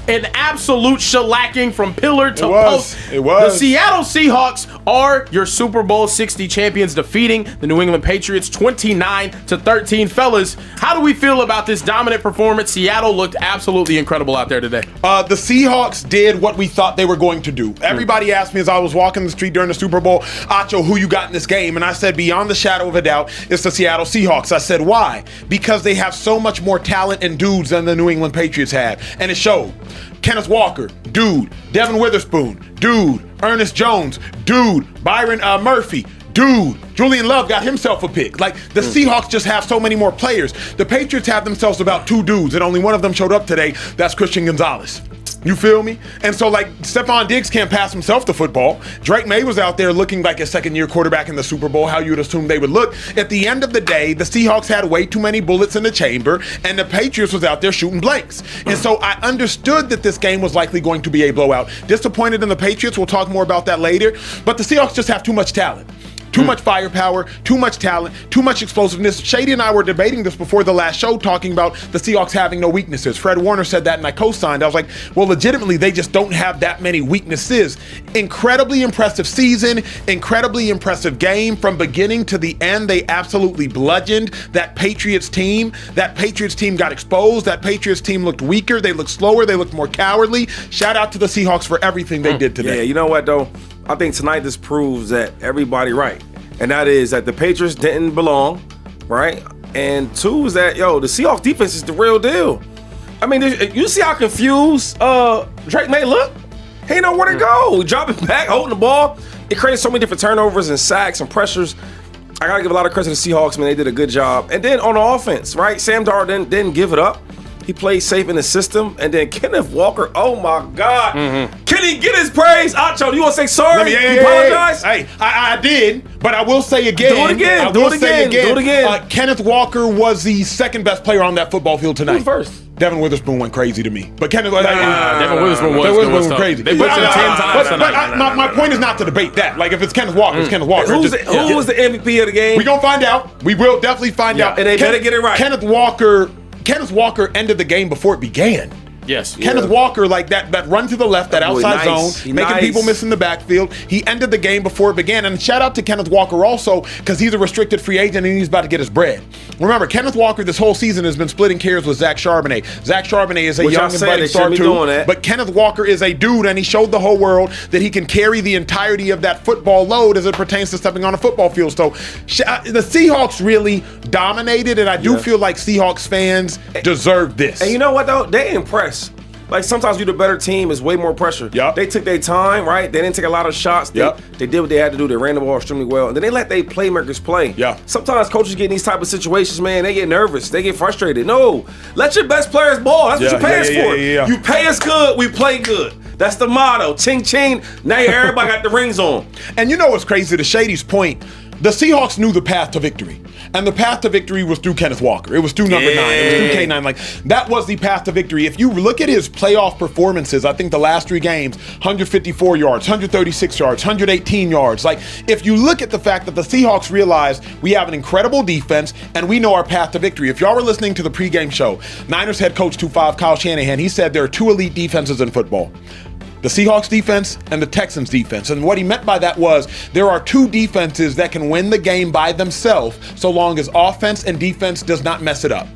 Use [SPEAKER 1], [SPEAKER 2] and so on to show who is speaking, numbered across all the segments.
[SPEAKER 1] an absolute shellacking from pillar to post.
[SPEAKER 2] It was.
[SPEAKER 1] The Seattle Seahawks are your Super Bowl 60 champions, defeating the New England Patriots 29-13. Fellas, how do we feel about this dominant performance? Seattle looked absolutely incredible out there today.
[SPEAKER 2] The Seahawks did what we thought they were going to do. Everybody asked me as I was walking the street during the Super Bowl, Acho, who you got in this game? And I said, beyond the shadow of a doubt, it's the Seattle Seahawks. I said, why? Because they have so much more talent and dudes than the New England Patriots had. And it showed. Kenneth Walker, dude. Devin Witherspoon, dude. Ernest Jones, dude. Byron Murphy, dude. Julian Love got himself a pick. Like, the Seahawks just have so many more players. The Patriots have themselves about two dudes, and only one of them showed up today. That's Christian Gonzalez. You feel me? And so, like, Stephon Diggs can't pass himself the football. Drake May was out there looking like a second-year quarterback in the Super Bowl, how you would assume they would look. At the end of the day, the Seahawks had way too many bullets in the chamber, and the Patriots was out there shooting blanks. And so I understood that this game was likely going to be a blowout. Disappointed in the Patriots. We'll talk more about that later. But the Seahawks just have too much talent. Too much firepower, too much talent, too much explosiveness. Shady and I were debating this before the last show, talking about the Seahawks having no weaknesses. Fred Warner said that, and I co-signed. I was like, well, legitimately, they just don't have that many weaknesses. Incredibly impressive season, incredibly impressive game. From beginning to the end, they absolutely bludgeoned that Patriots team. That Patriots team got exposed. That Patriots team looked weaker. They looked slower. They looked more cowardly. Shout out to the Seahawks for everything they did today.
[SPEAKER 3] Yeah, you know what, though? I think tonight this proves that everybody right. And that is that the Patriots didn't belong, right? And two is that, the Seahawks defense is the real deal. I mean, you see how confused Drake May look? He ain't know where to go. Dropping back, holding the ball. It created so many different turnovers and sacks and pressures. I got to give a lot of credit to the Seahawks, man. They did a good job. And then on the offense, right? Sam Darnold didn't give it up. He played safe in the system. And then Kenneth Walker, oh my God. Can he get his praise? Acho, do you want to say sorry? You apologize?
[SPEAKER 2] Hey, I did, but I will say again.
[SPEAKER 3] Do it again.
[SPEAKER 2] Kenneth Walker was the second best player on that football field tonight.
[SPEAKER 3] Who's first?
[SPEAKER 2] Devin Witherspoon went crazy to me. But Kenneth
[SPEAKER 1] Devin Witherspoon was
[SPEAKER 2] crazy.
[SPEAKER 1] They put him 10 times.
[SPEAKER 2] But my point is not to debate that. Like, if it's Kenneth Walker, it's Kenneth Walker.
[SPEAKER 3] Who was the MVP of the game?
[SPEAKER 2] We're going to find out. We will definitely find out.
[SPEAKER 3] And they better get it right.
[SPEAKER 2] Kenneth Walker ended the game before it began.
[SPEAKER 1] Yes.
[SPEAKER 2] Kenneth Walker, like that run to the left, that outside zone, making people miss in the backfield. He ended the game before it began. And shout out to Kenneth Walker also, because he's a restricted free agent and he's about to get his bread. Remember, Kenneth Walker this whole season has been splitting carries with Zach Charbonnet. Zach Charbonnet is a young and budding star too. But Kenneth Walker is a dude, and he showed the whole world that he can carry the entirety of that football load as it pertains to stepping on a football field. So the Seahawks really dominated, and I do feel like Seahawks fans deserve this.
[SPEAKER 3] And you know what, though? They impressed. Like, sometimes you're the better team, is way more pressure.
[SPEAKER 2] Yep.
[SPEAKER 3] They took their time, right? They didn't take a lot of shots. They did what they had to do. They ran the ball extremely well. And then they let their playmakers play.
[SPEAKER 2] Yeah.
[SPEAKER 3] Sometimes coaches get in these type of situations, man, they get nervous. They get frustrated. No. Let your best players ball. That's what you pay us for. You pay us good, we play good. That's the motto. Ching, ching. Now everybody got the rings on.
[SPEAKER 2] And you know what's crazy? To Shady's point, the Seahawks knew the path to victory. And the path to victory was through Kenneth Walker. It was through number 9. It was through K9. Like, that was the path to victory. If you look at his playoff performances, I think the last 3 games, 154 yards, 136 yards, 118 yards. Like, if you look at the fact that the Seahawks realized we have an incredible defense and we know our path to victory. If y'all were listening to the pregame show, Niners head coach 2-5 Kyle Shanahan, he said there are 2 elite defenses in football. The Seahawks defense and the Texans defense. And what he meant by that was there are 2 defenses that can win the game by themselves so long as offense and defense does not mess it up.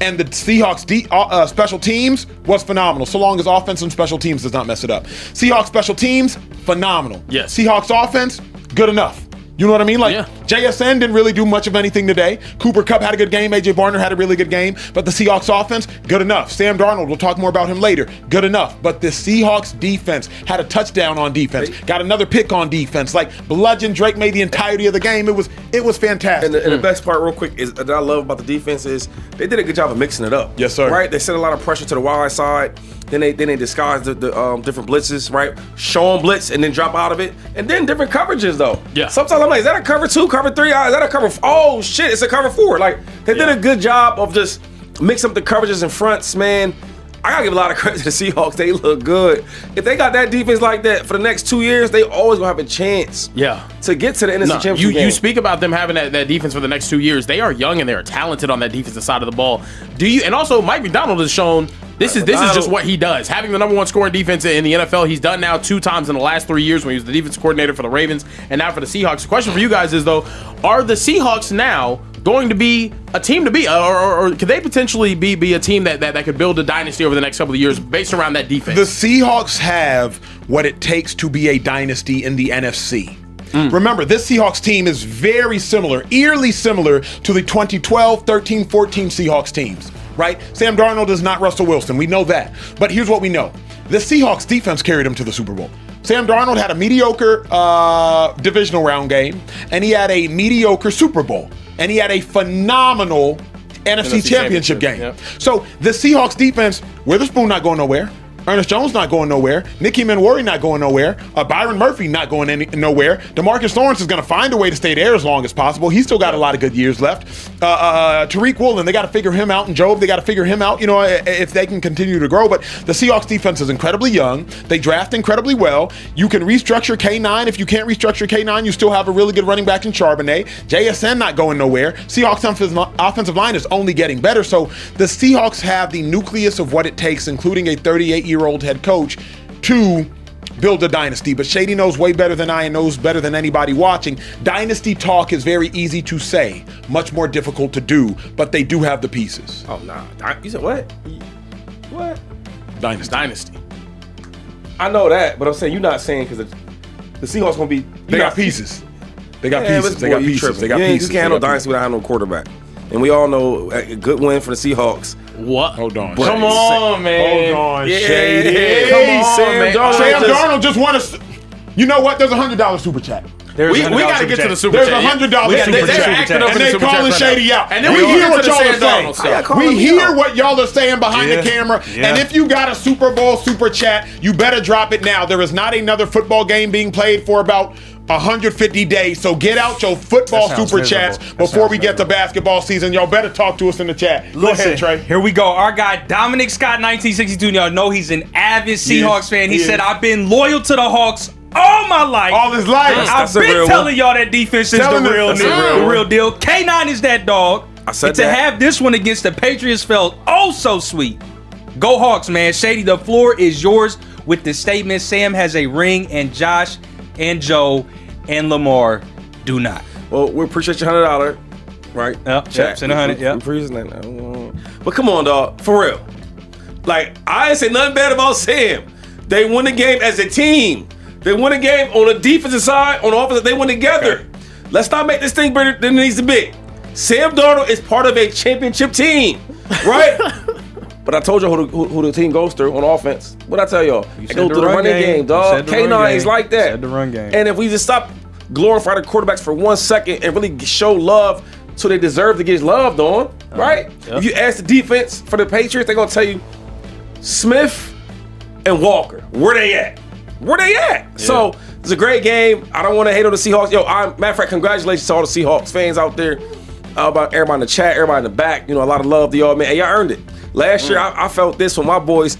[SPEAKER 2] And the Seahawks special teams was phenomenal so long as offense and special teams does not mess it up. Seahawks special teams, phenomenal.
[SPEAKER 1] Yes.
[SPEAKER 2] Seahawks offense, good enough. You know what I mean? Like, JSN didn't really do much of anything today. Cooper Kupp had a good game. A.J. Barner had a really good game. But the Seahawks offense, good enough. Sam Darnold, we'll talk more about him later, good enough. But the Seahawks defense had a touchdown on defense, got another pick on defense. Like, bludgeon Drake made the entirety of the game. It was fantastic.
[SPEAKER 3] And the best part, real quick, is that I love about the defense is they did a good job of mixing it up.
[SPEAKER 2] Yes, sir.
[SPEAKER 3] Right? They sent a lot of pressure to the wide side. Then they disguise the different blitzes, right? Show them blitz and then drop out of it. And then different coverages, though.
[SPEAKER 1] Yeah.
[SPEAKER 3] Sometimes I'm like, is that a cover 2, cover 3? Is that a cover? Oh, shit, it's a cover 4. Like, they did a good job of just mixing up the coverages and fronts, man. I gotta give a lot of credit to the Seahawks. They look good. If they got that defense like that for the next 2 years, they always gonna have a chance. To get to the NFC Championship game.
[SPEAKER 1] You speak about them having that defense for the next 2 years. They are young and they are talented on that defensive side of the ball. And also Mike McDonald has shown This is just what he does. Having the number one scoring defense in the NFL, he's done now 2 times in the last 3 years when he was the defensive coordinator for the Ravens and now for the Seahawks. The question for you guys is, though, are the Seahawks now going to be a team to beat, or could they potentially be a team that could build a dynasty over the next couple of years based around that defense?
[SPEAKER 2] The Seahawks have what it takes to be a dynasty in the NFC. Remember, this Seahawks team is very similar, eerily similar to the 2012, 13, 14 Seahawks teams, right? Sam Darnold is not Russell Wilson. We know that. But here's what we know. The Seahawks defense carried him to the Super Bowl. Sam Darnold had a mediocre divisional round game, and he had a mediocre Super Bowl, and he had a phenomenal NFC Championship game.
[SPEAKER 1] Yep.
[SPEAKER 2] So the Seahawks defense, Witherspoon not going nowhere. Ernest Jones not going nowhere. Nicky Manwari not going nowhere. Byron Murphy not going nowhere. DeMarcus Lawrence is going to find a way to stay there as long as possible. He's still got a lot of good years left. Tariq Woolen, they got to figure him out. And Job, they got to figure him out, if they can continue to grow. But the Seahawks defense is incredibly young. They draft incredibly well. You can restructure K9. If you can't restructure K9, you still have a really good running back in Charbonnet. JSN not going nowhere. Seahawks offensive line is only getting better. So the Seahawks have the nucleus of what it takes, including a 38-year-old head coach, to build a dynasty. But Shady knows way better than I and knows better than anybody watching. Dynasty talk is very easy to say, much more difficult to do, but they do have the pieces.
[SPEAKER 3] Oh, nah. You said what? What?
[SPEAKER 2] Dynasty.
[SPEAKER 3] I know that, but I'm saying you're not saying because the Seahawks going to be...
[SPEAKER 2] They got pieces. They got pieces. They got pieces. They got pieces.
[SPEAKER 3] You can't handle dynasty without having no quarterback. And we all know a good win for the Seahawks.
[SPEAKER 1] What?
[SPEAKER 2] Hold on.
[SPEAKER 1] Come on, man.
[SPEAKER 2] Hold on,
[SPEAKER 1] yeah.
[SPEAKER 2] Shady.
[SPEAKER 1] Come on, Sam Darnold.
[SPEAKER 2] Sam Darnold just won a... You know what? There's a $100 super chat.
[SPEAKER 1] We got to get to the super
[SPEAKER 2] chat.
[SPEAKER 1] chat.
[SPEAKER 2] There's a $100 super chat. And they calling Shady out.
[SPEAKER 1] And then
[SPEAKER 2] we hear what y'all are saying. We hear what y'all are saying behind the camera.
[SPEAKER 4] Yeah.
[SPEAKER 2] And if you got a Super Bowl super chat, you better drop it now. There is not another football game being played for about 150 days. So get out your football super chats before we get to basketball season. Y'all better talk to us in the chat. Go ahead, Trey.
[SPEAKER 4] Here we go. Our guy Dominic Scott 1962. Y'all know he's an avid Seahawks fan. He said, "I've been loyal to the Hawks all my life.
[SPEAKER 2] All his life.
[SPEAKER 4] I've been telling y'all that defense is the real deal. K9 is that dog.
[SPEAKER 3] I said
[SPEAKER 4] and to have this one against the Patriots felt oh so sweet. Go Hawks, man. Shady, the floor is yours with the statement. Sam has a ring and Josh and Joe and Lamar do not.
[SPEAKER 3] Well, we appreciate your $100, right?
[SPEAKER 4] Yep, chips and 100, yeah.
[SPEAKER 3] But come on, dog, for real. Like, I ain't say nothing bad about Sam. They won the game as a team. They won the game on the defensive side, on the offensive. They won together. Okay. Let's not make this thing bigger than it needs to be. Sam Darnold is part of a championship team, right? But I told you who the team goes through on offense. What'd I tell y'all? They go through the running game, dog. K9 is like that.
[SPEAKER 4] Said the run game.
[SPEAKER 3] And if we just stop glorifying the quarterbacks for 1 second and really show love so they deserve to get loved on, right? Yep. If you ask the defense for the Patriots, they're going to tell you Smith and Walker, where they at? Where they at? Yeah. So it's a great game. I don't want to hate on the Seahawks. Matter of fact, congratulations to all the Seahawks fans out there. About everybody in the chat, everybody in the back. A lot of love to y'all, man. Hey, y'all earned it. Last year, I felt this from my boys.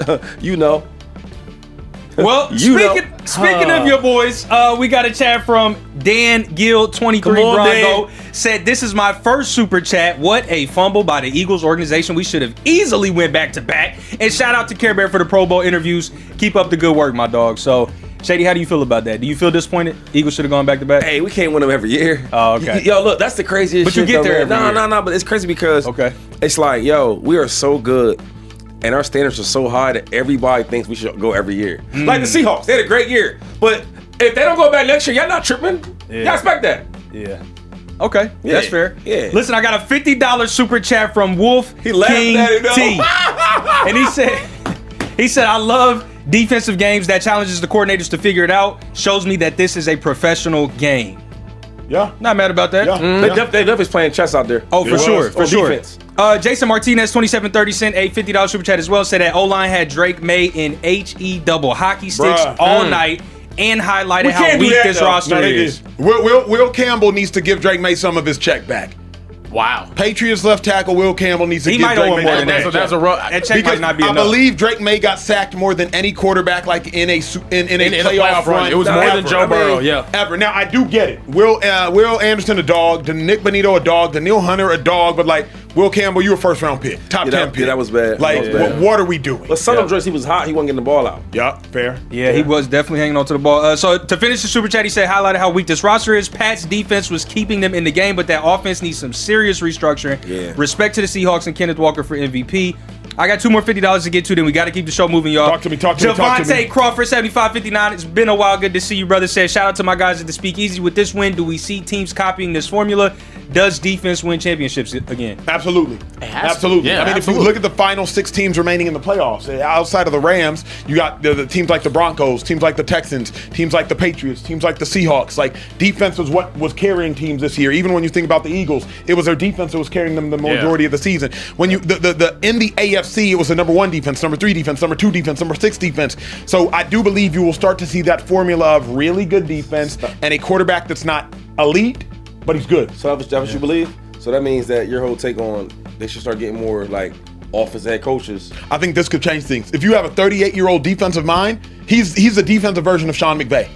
[SPEAKER 4] Well, speaking of your boys, we got a chat from Dan Gill 23 Bronco. Said, "This is my first super chat. What a fumble by the Eagles organization. We should have easily went back to back. And shout out to Care Bear for the Pro Bowl interviews. Keep up the good work, my dog." So, Shady, how do you feel about that? Do you feel disappointed? Eagles should have gone back to back.
[SPEAKER 3] Hey, we can't win them every year.
[SPEAKER 4] Oh, okay.
[SPEAKER 3] Yo, look, that's the craziest
[SPEAKER 4] but
[SPEAKER 3] shit.
[SPEAKER 4] But you get there every year.
[SPEAKER 3] No, but it's crazy because it's like, we are so good. And our standards are so high that everybody thinks we should go every year. Like the Seahawks, they had a great year. But if they don't go back next year, y'all not tripping. Yeah. Y'all expect that.
[SPEAKER 4] Yeah. Okay, that's fair.
[SPEAKER 3] Yeah.
[SPEAKER 4] Listen, I got a $50 super chat from Wolf King T. And he said, "I love defensive games that challenges the coordinators to figure it out. Shows me that this is a professional game."
[SPEAKER 2] Yeah.
[SPEAKER 4] Not mad about that.
[SPEAKER 2] Yeah.
[SPEAKER 3] They definitely playing chess out there.
[SPEAKER 4] Oh, for sure.
[SPEAKER 3] Defense.
[SPEAKER 4] Jason Martinez, 2730 sent a $50 super chat as well. Said that O-line had Drake May in HE double hockey sticks all night and highlighted how weak this roster is.
[SPEAKER 2] Will Campbell needs to give Drake May some of his check back.
[SPEAKER 1] Wow.
[SPEAKER 2] Patriots left tackle Will Campbell needs to give Drake May
[SPEAKER 4] more than that.
[SPEAKER 1] That's a
[SPEAKER 4] that check might not be enough.
[SPEAKER 2] I believe Drake May got sacked more than any quarterback in a playoff run.
[SPEAKER 1] It was more than Joe Burrow,
[SPEAKER 2] ever. Now I do get it. Will Anderson a dog, Nick Bonito a dog, Daniil Hunter a dog, but Will Campbell, you a first round pick, top 10 pick.
[SPEAKER 3] Yeah, that was bad.
[SPEAKER 2] Like,
[SPEAKER 3] That was bad.
[SPEAKER 2] what are we doing?
[SPEAKER 3] But some of them drinks, he was hot. He wasn't getting the ball out.
[SPEAKER 2] Yeah, fair.
[SPEAKER 4] Yeah, he was definitely hanging on to the ball. So to finish the super chat, he said, highlighted how weak this roster is. Pat's defense was keeping them in the game, but that offense needs some serious restructuring.
[SPEAKER 3] Yeah.
[SPEAKER 4] Respect to the Seahawks and Kenneth Walker for MVP. I got two more $50 to get to, then we got to keep the show moving, y'all.
[SPEAKER 2] Talk to me, talk to me, talk to me.
[SPEAKER 4] Javante Crawford, 7559. It's been a while. Good to see you, brother. Says, shout out to my guys at the Speakeasy. With this win, do we see teams copying this formula? Does defense win championships again?
[SPEAKER 2] Absolutely. Absolutely.
[SPEAKER 1] Yeah,
[SPEAKER 2] I mean,
[SPEAKER 1] absolutely.
[SPEAKER 2] if you look at the final 6 teams remaining in the playoffs, outside of the Rams, you got the teams like the Broncos, teams like the Texans, teams like the Patriots, teams like the Seahawks. Like, defense was what was carrying teams this year. Even when you think about the Eagles, it was their defense that was carrying them the majority of the season. When you in the AFC, it was the number 1 defense, number 3 defense, number 2 defense, number 6 defense. So I do believe you will start to see that formula of really good defense and a quarterback that's not elite, but he's good.
[SPEAKER 3] So that's what you believe? So that means that your whole take on they should start getting more like offense head coaches.
[SPEAKER 2] I think this could change things. If you have a 38-year-old defensive mind, he's a defensive version of Sean McVay.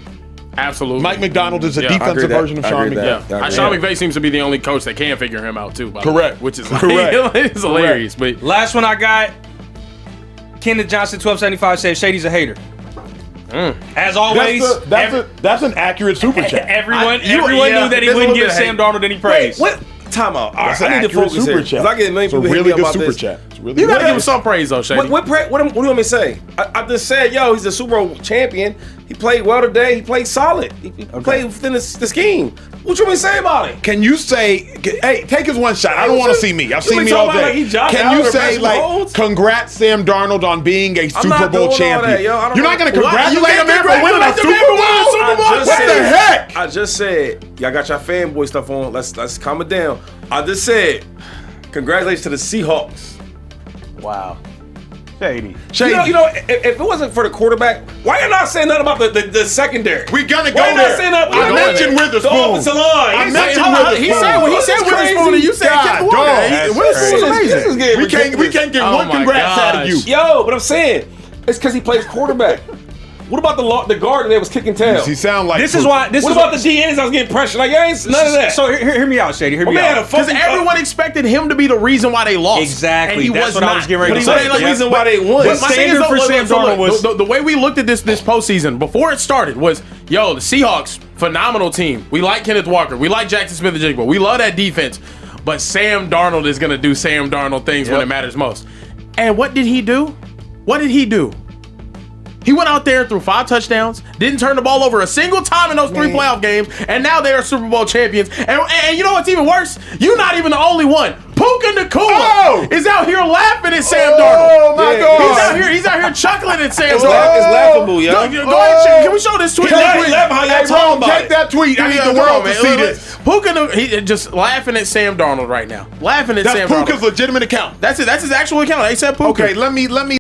[SPEAKER 1] Absolutely.
[SPEAKER 2] Mike McDonald is a
[SPEAKER 1] Yeah, I
[SPEAKER 2] defensive version of Sean McVay.
[SPEAKER 1] Yeah. Sean McVay seems to be the only coach that can figure him out too. By the way,
[SPEAKER 2] Correct.
[SPEAKER 1] which is
[SPEAKER 2] Correct.
[SPEAKER 1] it's hilarious. But
[SPEAKER 4] Last one I got, Kenneth Johnson, 1275, says, Shady's a hater. As always,
[SPEAKER 2] That's an accurate super chat.
[SPEAKER 4] everyone
[SPEAKER 1] yeah,
[SPEAKER 4] knew that he
[SPEAKER 1] there's a
[SPEAKER 4] wouldn't
[SPEAKER 1] little
[SPEAKER 4] give
[SPEAKER 1] bit of
[SPEAKER 4] Sam
[SPEAKER 1] hate.
[SPEAKER 4] Darnold any praise.
[SPEAKER 3] What? Time out. All right,
[SPEAKER 2] That's
[SPEAKER 3] I
[SPEAKER 2] an
[SPEAKER 3] need to
[SPEAKER 2] accurate
[SPEAKER 3] focus
[SPEAKER 2] super
[SPEAKER 3] here.
[SPEAKER 2] chat.
[SPEAKER 3] 'Cause I get many
[SPEAKER 2] It's a
[SPEAKER 3] people
[SPEAKER 2] really
[SPEAKER 3] hit me
[SPEAKER 2] good
[SPEAKER 3] about
[SPEAKER 2] super
[SPEAKER 3] this.
[SPEAKER 2] chat. It's really
[SPEAKER 1] you
[SPEAKER 2] good.
[SPEAKER 1] gotta give him some praise though, Shady.
[SPEAKER 3] What do you want me to say? I just said, yo, he's a Super Bowl champion. He played well today. He played solid. He played within the scheme. What you want me to say about it?
[SPEAKER 2] Can you say, hey, take his one shot. I don't want to see me. I've seen me all
[SPEAKER 3] talking about
[SPEAKER 2] day.
[SPEAKER 3] like he Josh
[SPEAKER 2] Can
[SPEAKER 3] Allen
[SPEAKER 2] you
[SPEAKER 3] or
[SPEAKER 2] say,
[SPEAKER 3] Patrick
[SPEAKER 2] like,
[SPEAKER 3] Mahomes?
[SPEAKER 2] congrats Sam Darnold on being a Super
[SPEAKER 3] not
[SPEAKER 2] Bowl
[SPEAKER 3] doing all
[SPEAKER 2] champion?
[SPEAKER 3] that, yo. I don't
[SPEAKER 2] You're
[SPEAKER 3] know.
[SPEAKER 2] not going to
[SPEAKER 1] What?
[SPEAKER 2] congratulate
[SPEAKER 1] You
[SPEAKER 2] a man
[SPEAKER 1] can't
[SPEAKER 2] for winning a
[SPEAKER 1] congratulate
[SPEAKER 2] Super
[SPEAKER 1] the man for winning a
[SPEAKER 2] Bowl?
[SPEAKER 1] Super Bowl?
[SPEAKER 2] What the heck?
[SPEAKER 3] I just said, y'all got your fanboy stuff on. Let's calm it down. I just said, congratulations to the Seahawks.
[SPEAKER 4] Wow. Shady.
[SPEAKER 2] Shady.
[SPEAKER 3] You know, if it wasn't for the quarterback, why you not saying nothing about the secondary?
[SPEAKER 2] We're going to go
[SPEAKER 3] Why you
[SPEAKER 2] there.
[SPEAKER 3] not saying nothing?
[SPEAKER 2] I mentioned
[SPEAKER 3] The
[SPEAKER 2] Witherspoon.
[SPEAKER 3] offensive line.
[SPEAKER 2] I mentioned Witherspoon.
[SPEAKER 1] He said Witherspoon, and you said
[SPEAKER 2] God,
[SPEAKER 1] Kenneth Walker.
[SPEAKER 2] dog.
[SPEAKER 1] Witherspoon's amazing.
[SPEAKER 2] We can't get
[SPEAKER 1] Oh
[SPEAKER 2] one
[SPEAKER 1] my
[SPEAKER 2] congrats out of you.
[SPEAKER 1] gosh.
[SPEAKER 3] Yo, but I'm saying, it's because he plays quarterback. What about the guard that was kicking tail?
[SPEAKER 2] He sound like
[SPEAKER 4] This is why. What
[SPEAKER 3] What about the DNs? I was getting pressure. Like, I ain't none of that.
[SPEAKER 4] So hear me out, Shady. Hear me
[SPEAKER 3] man,
[SPEAKER 4] out.
[SPEAKER 1] Because everyone expected him to be the reason why they lost.
[SPEAKER 4] Exactly.
[SPEAKER 1] And he
[SPEAKER 4] That's
[SPEAKER 1] was
[SPEAKER 4] what I
[SPEAKER 1] not.
[SPEAKER 4] was getting ready
[SPEAKER 1] But
[SPEAKER 4] to
[SPEAKER 1] he
[SPEAKER 4] say.
[SPEAKER 1] wasn't the
[SPEAKER 4] That's
[SPEAKER 1] reason
[SPEAKER 3] why they won.
[SPEAKER 1] But my thing
[SPEAKER 4] Standard
[SPEAKER 1] is,
[SPEAKER 4] for
[SPEAKER 1] look,
[SPEAKER 4] Sam
[SPEAKER 1] so
[SPEAKER 4] Darnold
[SPEAKER 1] look,
[SPEAKER 4] was-
[SPEAKER 1] the way we looked at this postseason before it started was, yo, the Seahawks, phenomenal team. We like Kenneth Walker. We like Jaxson Smith-Njigba. We love that defense. But Sam Darnold is going to do Sam Darnold things when it matters most. And what did he do? What did he do? He went out there, threw 5 touchdowns, didn't turn the ball over a single time in those 3 playoff games, and now they are Super Bowl champions. And you know what's even worse? You're not even the only one. Puka Nacua is out here laughing at Sam Darnold.
[SPEAKER 2] Oh my God!
[SPEAKER 1] He's out here chuckling at Sam
[SPEAKER 3] It's
[SPEAKER 1] Darnold.
[SPEAKER 3] laughable, yo.
[SPEAKER 1] Go ahead, can we show this tweet?
[SPEAKER 3] He laughing how y'all
[SPEAKER 2] Hey,
[SPEAKER 3] talking
[SPEAKER 2] Rome,
[SPEAKER 3] about
[SPEAKER 2] take
[SPEAKER 3] it.
[SPEAKER 2] that tweet. I need the
[SPEAKER 1] Come
[SPEAKER 2] world
[SPEAKER 1] on,
[SPEAKER 2] to
[SPEAKER 1] man.
[SPEAKER 2] see
[SPEAKER 1] Look,
[SPEAKER 2] this.
[SPEAKER 1] Puka, he just laughing at Sam Darnold right now. Laughing at
[SPEAKER 2] That's
[SPEAKER 1] Sam
[SPEAKER 2] Puka's
[SPEAKER 1] Darnold.
[SPEAKER 2] legitimate account.
[SPEAKER 1] That's it. That's his actual account. They said Puka.
[SPEAKER 2] Okay, let me